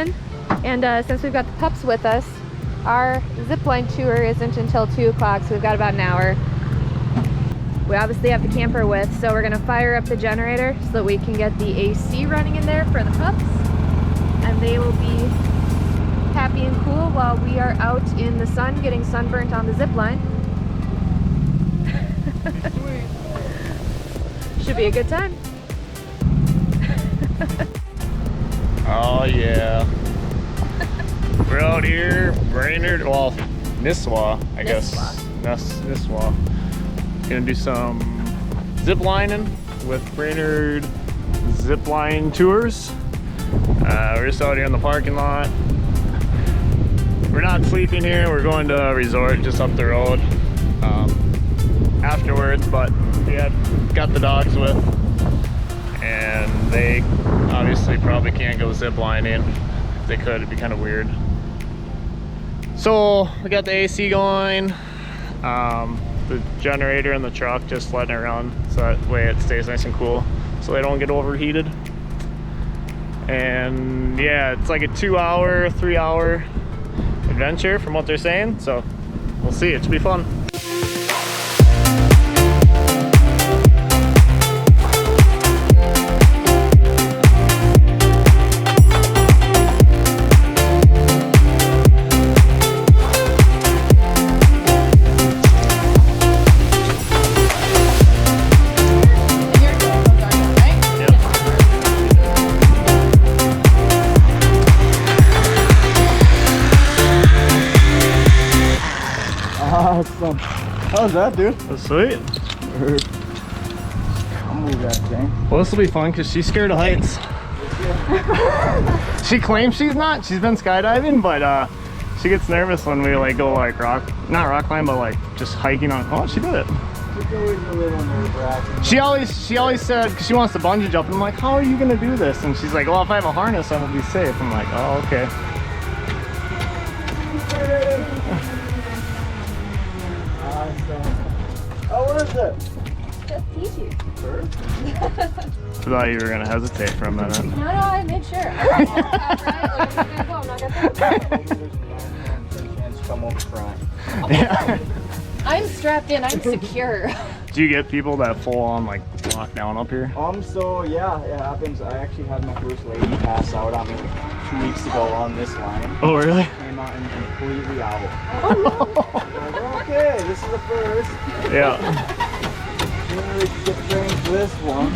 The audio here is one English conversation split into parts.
in, and since we've got the pups with us, our zipline tour isn't until 2 o'clock, so we've got about an hour. We obviously have the camper with, so we're gonna fire up the generator so that we can get the AC running in there for the pups, and they will be happy and cool while we are out in the sun getting sunburnt on the zipline. Should be a good time. Oh yeah. We're out here, Brainerd, well, Nisswa, I guess. Nisswa. Gonna do some zip lining with Brainerd Zipline Tours. We're just out here in the parking lot. We're not sleeping here, we're going to a resort just up the road afterwards, but we had got the dogs with, and they obviously probably can't go zip lining. If they could, it'd be kind of weird. So we got the AC going, the generator in the truck, just letting it run so that way it stays nice and cool so they don't get overheated. And yeah, it's like a 2-hour, 3-hour adventure from what they're saying, so we'll see. It should be fun. Awesome. How's that, dude? That's sweet. I'll move that thing. Well, this will be fun because she's scared of heights. She claims she's not. She's been skydiving, but she gets nervous when we like go like not rock climb, but like just hiking on. Oh, she did it. It's always a little nerve-wracking. She always said, because she wants to bungee jump, and I'm like, how are you gonna do this? And she's like, well, if I have a harness, I will be safe. I'm like, oh, okay. Oh, what is it? Just Peachy. Bird? I thought you were gonna hesitate for a minute. No, I made sure. I'm not gonna Come over front. Yeah. I'm strapped in, I'm secure. Do you get people that full on like lock down up here? So yeah, it happens. I actually had my first lady pass out on me 2 weeks ago on this line. Oh, really? Came out and completely out. Oh, no. Okay, this is the first. Yeah. Didn't really get trained for this one.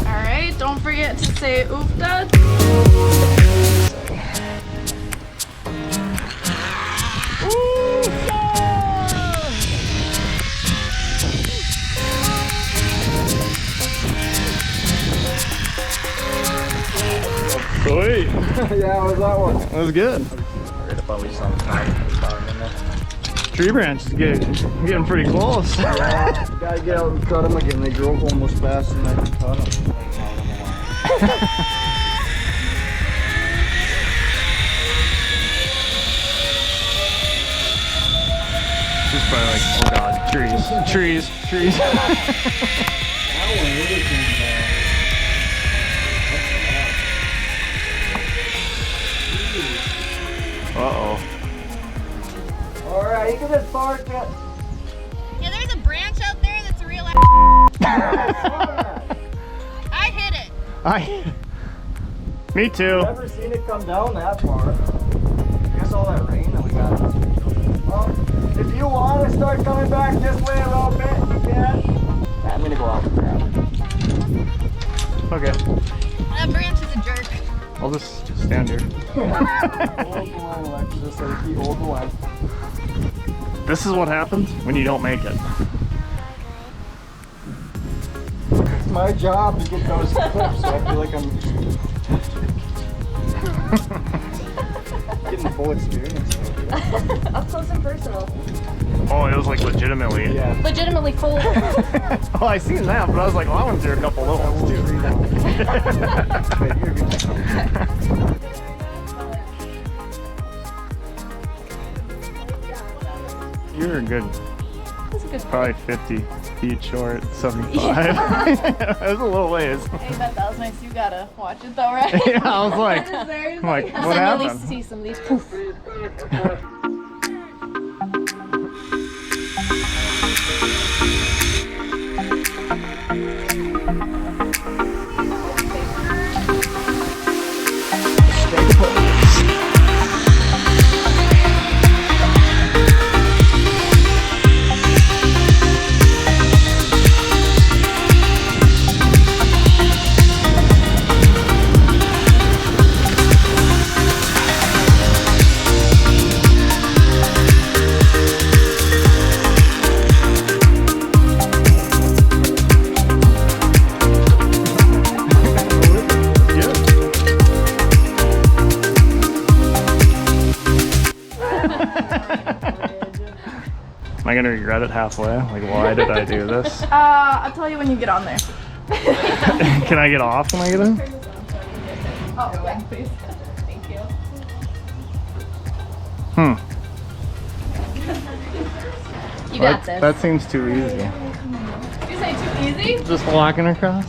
Alright, don't forget to say oofda. Sweet. Yeah, how was that one? That was good. Tree branch is getting pretty close. Yeah, gotta get out and cut them again. They grow almost fast and I can cut them. She's probably like, oh god, trees. Uh-oh. Alright, you can just park it. Yeah, there's a branch out there that's a real I hit it. Me too. Never seen it come down that far. I guess all that rain that we got. If you want to start coming back this way a little bit, you can. I'm gonna go out and grab it. Okay. That branch is a jerk. I'll just stand here. This is what happens when you don't make it. my job to get those clips, so I feel like I'm getting the full experience. Up close and personal. Oh, it was like legitimately. Yeah. Legitimately cold. Oh, I seen that, but I was like, well, I went through a couple little ones too. You're good. That's a good Probably 50 feet short, 75. That was a little ways. Hey, Beth, that was nice. You gotta watch it though, right? Yeah, I was like, what At happened? least see some of these. Poof. Am I gonna regret it halfway? Like, why did I do this? I'll tell you when you get on there. Can I get off when I get in? Oh, yeah, please. Thank you. You got this. That seems too easy. Did you say too easy? Just walking across?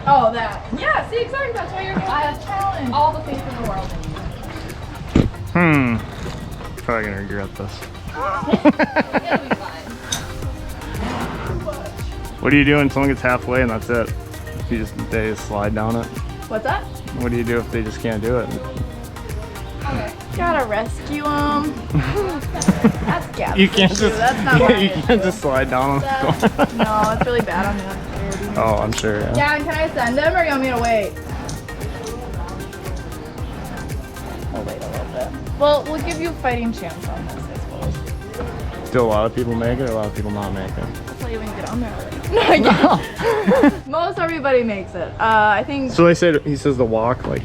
Oh, that. Yeah, see, exactly. That's why you're getting a challenge. All the faith in the world. Probably gonna regret this. It'll be fine. What do you do when someone gets halfway and that's it? They just slide down it? What's that? What do you do if they just can't do it? Gotta rescue them. That's Gab's You can't issue. just That's not mine. you can't just slide down them. No, it's really bad on the activity. Oh, I'm sure. Yeah. Yeah, and can I send him or you want me to wait? We'll wait a little bit. Well, we'll give you a fighting chance on this, I suppose. Do a lot of people make it, or a lot of people not make it? I'll tell you when you get on there already. No, I can't. Most everybody makes it. I think. So they said he says the walk like.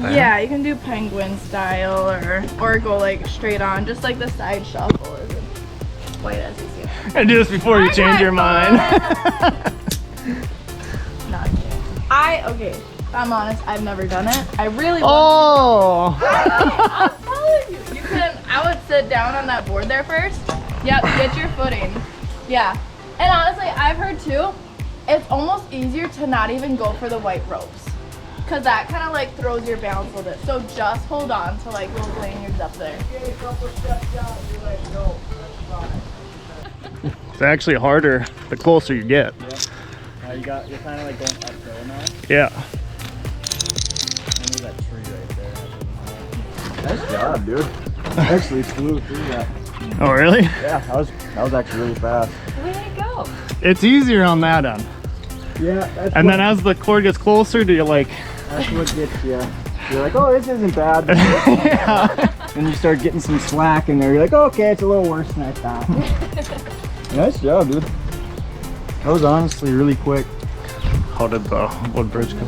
Yeah, you can do penguin style or go like straight on, just like the side shuffle isn't quite as easy. And do this before you change your mind. Not okay. If I'm honest, I've never done it. I really want Oh. I'm telling you. You can, I would sit down on that board there first. Yep, get your footing. Yeah. And honestly, I've heard too, it's almost easier to not even go for the white ropes. Cause that kind of like throws your balance a little bit. So just hold on to like little lanyards up there. It's actually harder the closer you get. You're kind of like going uphill now. Yeah. There's that tree right there. Nice job, dude. Actually flew through that. Oh, really? Yeah, that was actually really fast. Way to go. It's easier on that end. Yeah, that's And then as the cord gets closer, do you like? that's what gets you. You're like, oh, this isn't bad. Yeah. And you start getting some slack in there. You're like, oh, okay, it's a little worse than I thought. Nice job, dude. That was honestly really quick. How did the wood bridge go?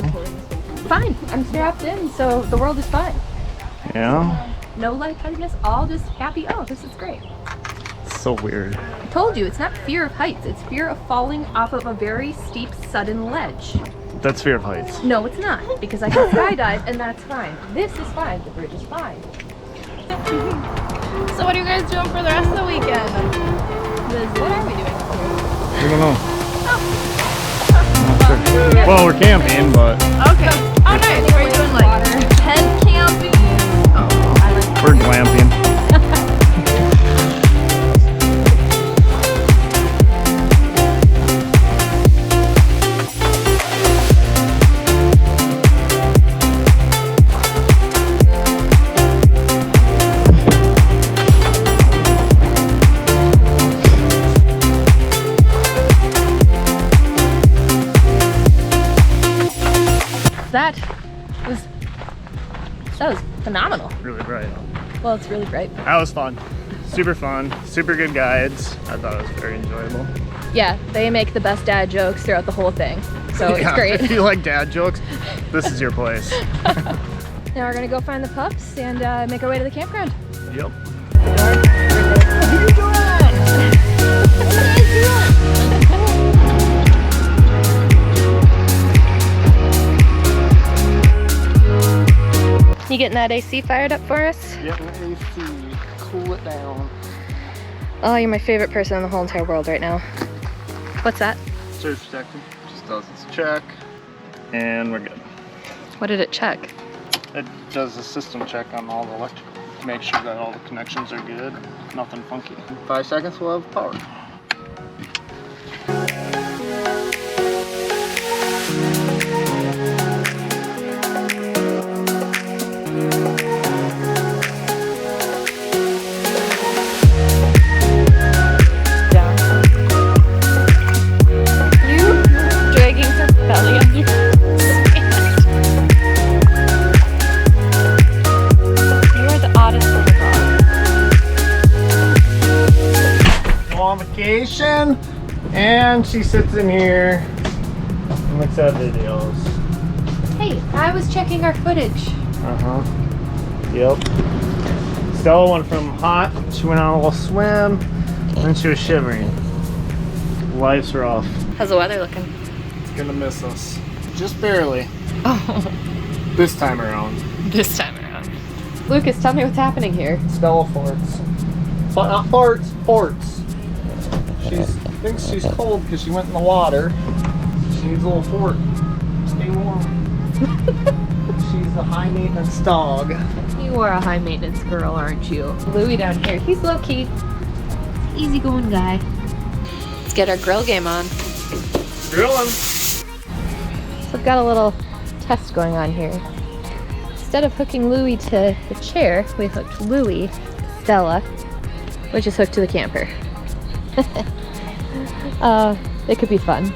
Fine. I'm strapped in, so the world is fine. Yeah. No lightheadedness, all just happy. Oh, this is great. It's so weird. I told you, it's not fear of heights. It's fear of falling off of a very steep, sudden ledge. That's fear of heights. No, it's not, because I can skydive, and that's fine. This is fine. The bridge is fine. So what are you guys doing for the rest of the weekend? What are we doing? I don't know. Well, we're camping, but Okay. Oh, nice. Are you doing like tent camping? Oh, I like we're glamping. That was phenomenal. Really bright. Well, it's really bright. That was fun. Super fun. Super good guides. I thought it was very enjoyable. Yeah, they make the best dad jokes throughout the whole thing. So it's great. If you like dad jokes, this is your place. Now we're gonna go find the pups and make our way to the campground. Yep. You getting that AC fired up for us? Yep, AC. Cool it down. Oh, you're my favorite person in the whole entire world right now. What's that? Surge protector. Just does its check. And we're good. What did it check? It does a system check on all the electrical to make sure that all the connections are good. Nothing funky. In 5 seconds we'll have power. And she sits in here and looks at videos. Hey, I was checking our footage. Yep. Stella went from hot, she went on a little swim, then she was shivering. Life's rough. How's the weather looking? It's gonna miss us. Just barely. Oh. This time around. This time around. Lucas, tell me what's happening here. Stella farts. But not farts, forts. She thinks she's cold because she went in the water. She needs a little fort. Stay warm. She's a high maintenance dog. You are a high maintenance girl, aren't you? Louie down here, he's low key. Easygoing guy. Let's get our grill game on. Grilling. So we've got a little test going on here. Instead of hooking Louie to the chair, we hooked Louie to Stella, which is hooked to the camper. It could be fun.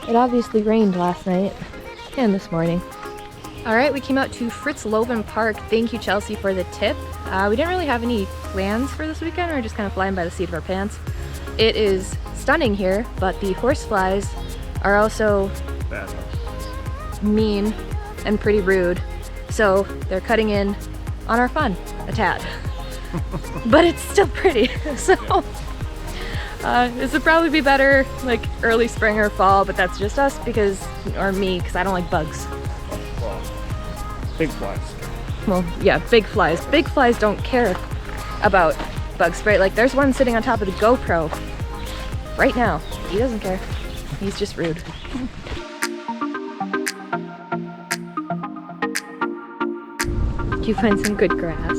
It obviously rained last night and this morning. All right, we came out to Fritz Loven Park. Thank you, Chelsea, for the tip. We didn't really have any plans for this weekend. We were just kind of flying by the seat of our pants. It is stunning here, but the horseflies are also Bad. mean and pretty rude. So they're cutting in on our fun a tad. But it's still pretty, so. This would probably be better like early spring or fall, but that's just us or me, because I don't like bugs. Well, big flies. Well, yeah, big flies. Big flies don't care about bug spray. Like there's one sitting on top of the GoPro right now. He doesn't care. He's just rude. Did you find some good grass?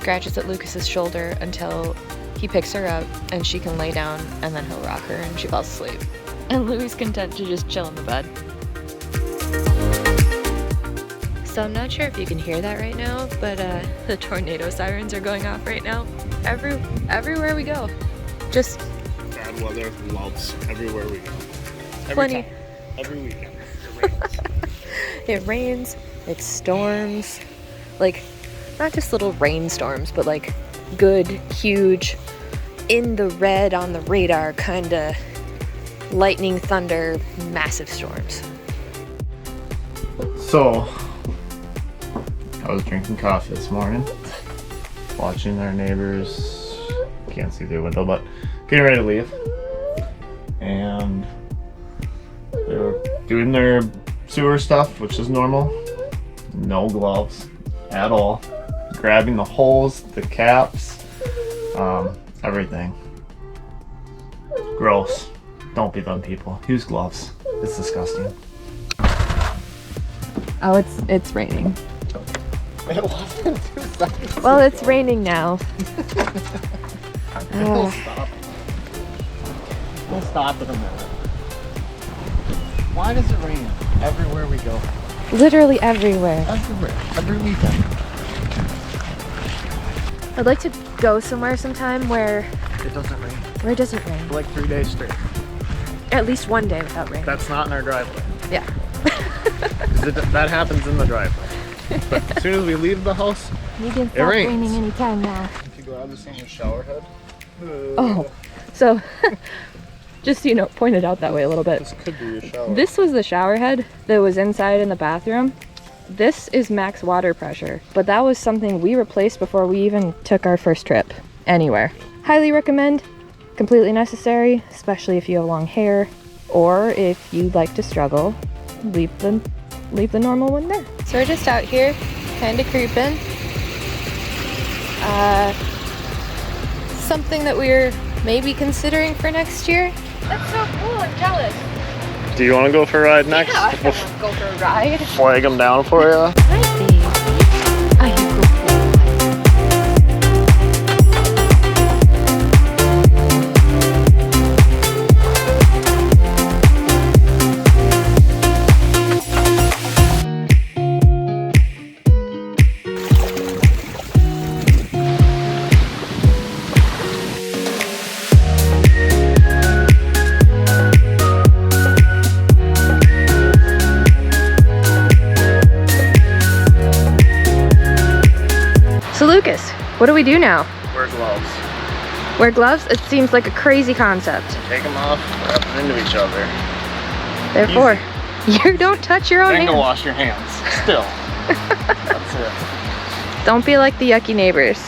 scratches at Lucas's shoulder until he picks her up and she can lay down, and then he'll rock her and she falls asleep. And Louie's content to just chill in the bed. So I'm not sure if you can hear that right now, but the tornado sirens are going off right now. Everywhere we go. Just Bad weather loves everywhere we go. plenty. Every weekend. It rains. It rains, it storms, like not just little rainstorms, but like good, huge, in the red on the radar kind of lightning, thunder, massive storms. So, I was drinking coffee this morning, watching our neighbors, can't see through the window, but getting ready to leave. And they were doing their sewer stuff, which is normal. No gloves at all. Grabbing the holes, the caps, everything. Gross. Don't be them people. Use gloves. It's disgusting. Oh, it's raining. It wasn't 2 seconds. Well, it's raining now. We'll stop. We'll stop in a minute. Why does it rain everywhere we go? Literally everywhere. Everywhere. Every weekend. I'd like to go somewhere sometime where It doesn't rain. it doesn't rain. For like 3 days straight. At least one day without rain. That's not in our driveway. Yeah. 'Cause that happens in the driveway. But as soon as we leave the house, You can stop rains. raining anytime now. if you grab this in your shower head, Oh, so just so you know, pointed out that way a little bit. this could be your shower. This was the shower head that was inside in the bathroom. This is max water pressure, but that was something we replaced before we even took our first trip anywhere. Highly recommend, completely necessary, especially if you have long hair, or if you like to struggle, leave the normal one there. So we're just out here, kind of creeping. Something that we're maybe considering for next year. That's so cool, I'm jealous. Do you want to go for a ride next? Yeah, I want to go for a ride. Flag them down for you. Hi, baby. Are you good? So Lucas, what do we do now? Wear gloves. Wear gloves? It seems like a crazy concept. Take them off, wrap them into each other. Therefore, you don't touch your own Then go hands. wash your hands. Still. That's it. Don't be like the yucky neighbors.